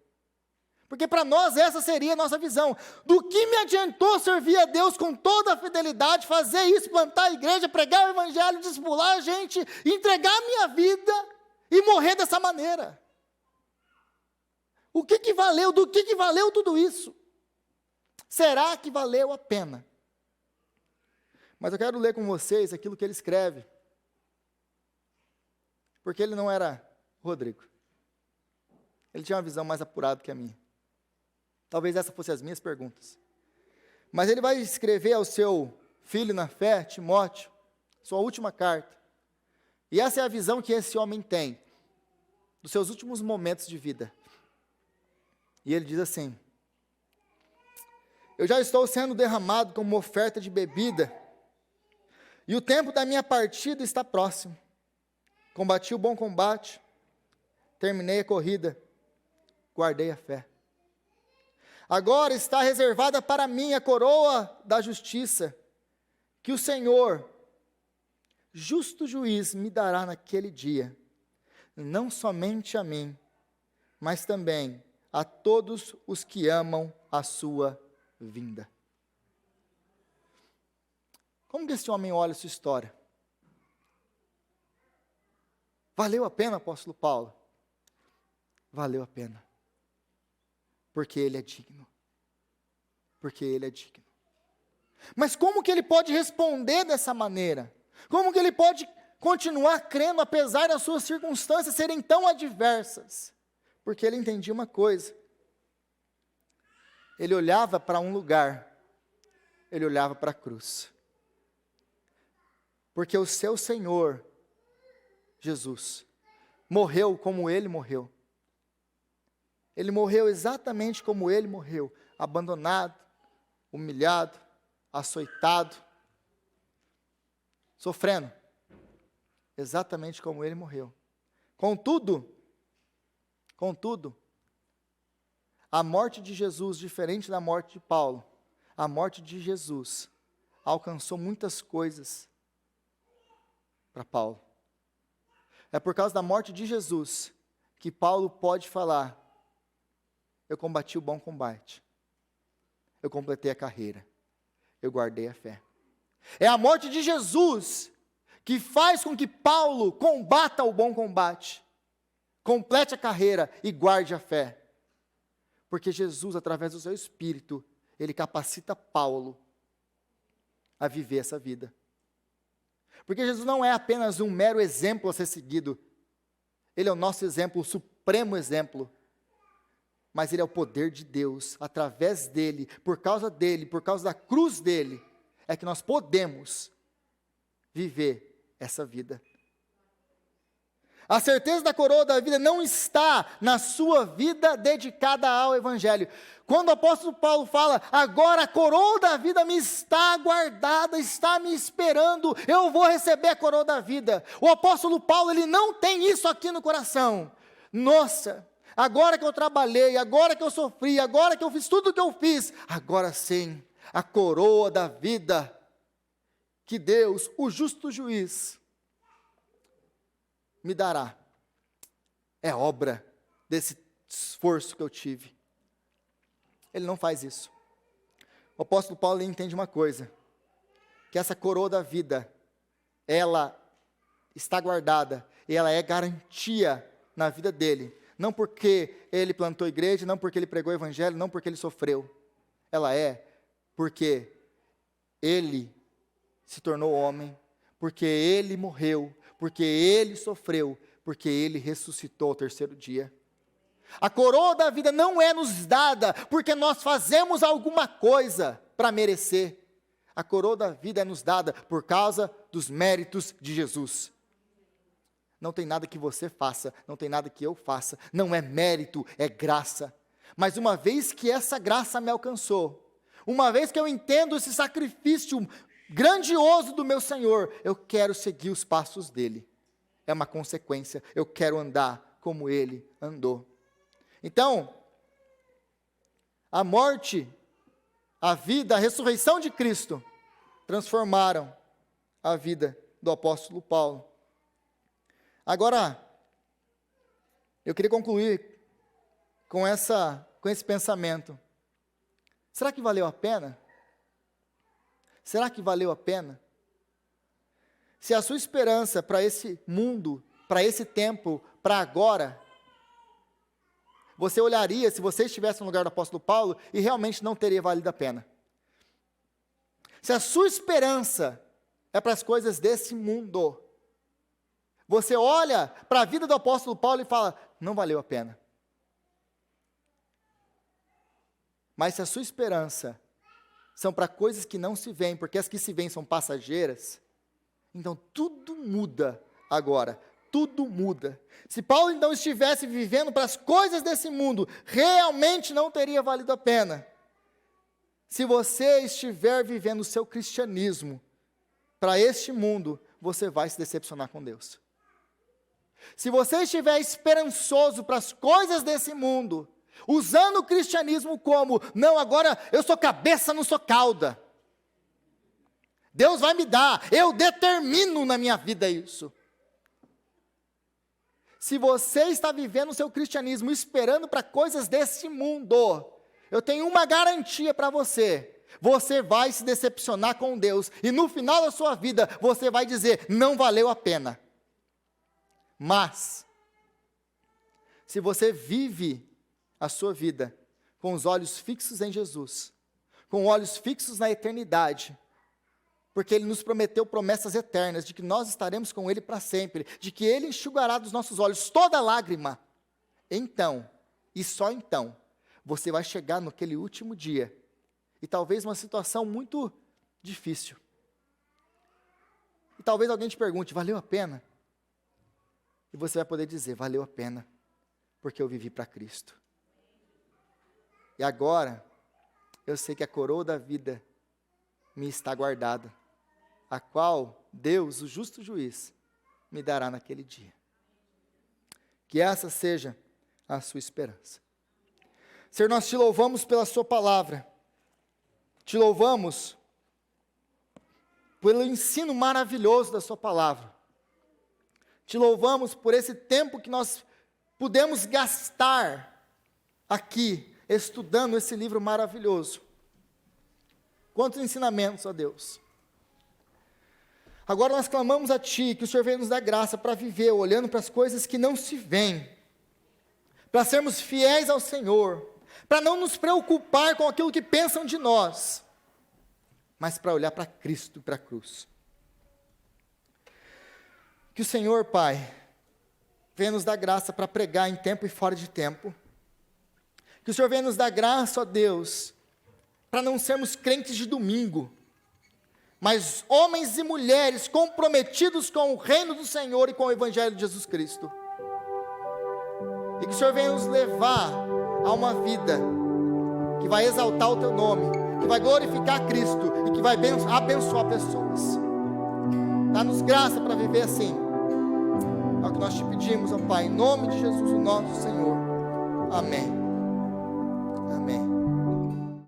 Porque para nós essa seria a nossa visão. Do que me adiantou servir a Deus com toda a fidelidade, fazer isso, plantar a igreja, pregar o evangelho, discipular a gente, entregar a minha vida e morrer dessa maneira? O que valeu? Do que valeu tudo isso? Será que valeu a pena? Mas eu quero ler com vocês aquilo que ele escreve Porque ele não era Rodrigo. Ele tinha uma visão mais apurada que a minha. Talvez essas fossem as minhas perguntas. Mas ele vai escrever ao seu filho na fé, Timóteo, sua última carta. E essa é a visão que esse homem tem dos seus últimos momentos de vida. E ele diz assim: eu já estou sendo derramado como oferta de bebida, e o tempo da minha partida está próximo. Combati o bom combate, terminei a corrida, guardei a fé. Agora está reservada para mim a coroa da justiça, que o Senhor, justo juiz, me dará naquele dia, não somente a mim, mas também a todos os que amam a sua vinda. Como que esse homem olha a sua história? Valeu a pena, apóstolo Paulo? Valeu a pena. Porque ele é digno. Porque ele é digno. Mas como que ele pode responder dessa maneira? Como que ele pode continuar crendo apesar das suas circunstâncias serem tão adversas? Porque ele entendia uma coisa. Ele olhava para um lugar. Ele olhava para a cruz. Porque o seu Senhor, Jesus, morreu como ele morreu. Ele morreu exatamente como ele morreu, abandonado, humilhado, açoitado, sofrendo, exatamente como ele morreu. Contudo, a morte de Jesus, diferente da morte de Paulo, a morte de Jesus alcançou muitas coisas para Paulo. É por causa da morte de Jesus que Paulo pode falar: eu combati o bom combate, eu completei a carreira, eu guardei a fé. É a morte de Jesus que faz com que Paulo combata o bom combate, complete a carreira e guarde a fé. Porque Jesus, através do seu Espírito, ele capacita Paulo a viver essa vida. Porque Jesus não é apenas um mero exemplo a ser seguido, ele é o nosso exemplo, o supremo exemplo. Mas ele é o poder de Deus, através dele, por causa da cruz dele, é que nós podemos viver essa vida. A certeza da coroa da vida não está na sua vida dedicada ao Evangelho. Quando o apóstolo Paulo fala, agora a coroa da vida me está guardada, está me esperando, eu vou receber a coroa da vida. O apóstolo Paulo, ele não tem isso aqui no coração. Nossa, agora que eu trabalhei, agora que eu sofri, agora que eu fiz tudo o que eu fiz, agora sim, a coroa da vida que Deus, o justo juiz, me dará. É obra desse esforço que eu tive. Ele não faz isso. O apóstolo Paulo entende uma coisa, que essa coroa da vida, ela está guardada, e ela é garantia na vida dele. Não porque ele plantou igreja, não porque ele pregou o evangelho, não porque ele sofreu. Ela é porque ele se tornou homem, porque ele morreu, porque ele sofreu, porque ele ressuscitou ao terceiro dia. A coroa da vida não é nos dada porque nós fazemos alguma coisa para merecer. A coroa da vida é nos dada por causa dos méritos de Jesus. Não tem nada que você faça, não tem nada que eu faça, não é mérito, é graça. Mas uma vez que essa graça me alcançou, uma vez que eu entendo esse sacrifício grandioso do meu Senhor, eu quero seguir os passos dele. É uma consequência, eu quero andar como ele andou. Então, a morte, a vida, a ressurreição de Cristo transformaram a vida do apóstolo Paulo. Agora, eu queria concluir com esse pensamento. Será que valeu a pena? Será que valeu a pena? Se a sua esperança para esse mundo, para esse tempo, para agora, você olharia, se você estivesse no lugar do apóstolo Paulo, e realmente não teria valido a pena. Se a sua esperança é para as coisas desse mundo, você olha para a vida do apóstolo Paulo e fala, não valeu a pena. Mas se a sua esperança são para coisas que não se veem, porque as que se veem são passageiras, então tudo muda agora, tudo muda. Se Paulo então estivesse vivendo para as coisas desse mundo, realmente não teria valido a pena. Se você estiver vivendo o seu cristianismo para este mundo, você vai se decepcionar com Deus. Se você estiver esperançoso para as coisas desse mundo, usando o cristianismo como, não, agora eu sou cabeça, não sou cauda. Deus vai me dar, eu determino na minha vida isso. Se você está vivendo o seu cristianismo esperando para coisas desse mundo, eu tenho uma garantia para você. Você vai se decepcionar com Deus. E no final da sua vida, você vai dizer, não valeu a pena. Mas, se você vive a sua vida com os olhos fixos em Jesus, com olhos fixos na eternidade, porque Ele nos prometeu promessas eternas, de que nós estaremos com Ele para sempre, de que Ele enxugará dos nossos olhos toda lágrima, então, e só então, você vai chegar naquele último dia, e talvez uma situação muito difícil, e talvez alguém te pergunte, valeu a pena? E você vai poder dizer, valeu a pena, porque eu vivi para Cristo. E agora, eu sei que a coroa da vida me está guardada, a qual Deus, o justo juiz, me dará naquele dia. Que essa seja a sua esperança. Senhor, nós te louvamos pela sua palavra, te louvamos pelo ensino maravilhoso da sua palavra, te louvamos por esse tempo que nós pudemos gastar aqui, estudando esse livro maravilhoso. Quantos ensinamentos, ó Deus. Agora nós clamamos a Ti, que o Senhor venha nos dar graça para viver, olhando para as coisas que não se veem, para sermos fiéis ao Senhor, para não nos preocupar com aquilo que pensam de nós, mas para olhar para Cristo e para a cruz. Que o Senhor, Pai, venha nos dar graça para pregar em tempo e fora de tempo. Que o Senhor venha nos dar graça, ó Deus, para não sermos crentes de domingo, mas homens e mulheres comprometidos com o reino do Senhor e com o Evangelho de Jesus Cristo. E que o Senhor venha nos levar a uma vida que vai exaltar o Teu nome, que vai glorificar Cristo e que vai abençoar pessoas. Dá-nos graça para viver assim. É o que nós te pedimos, ó Pai, em nome de Jesus, o nosso Senhor. Amém.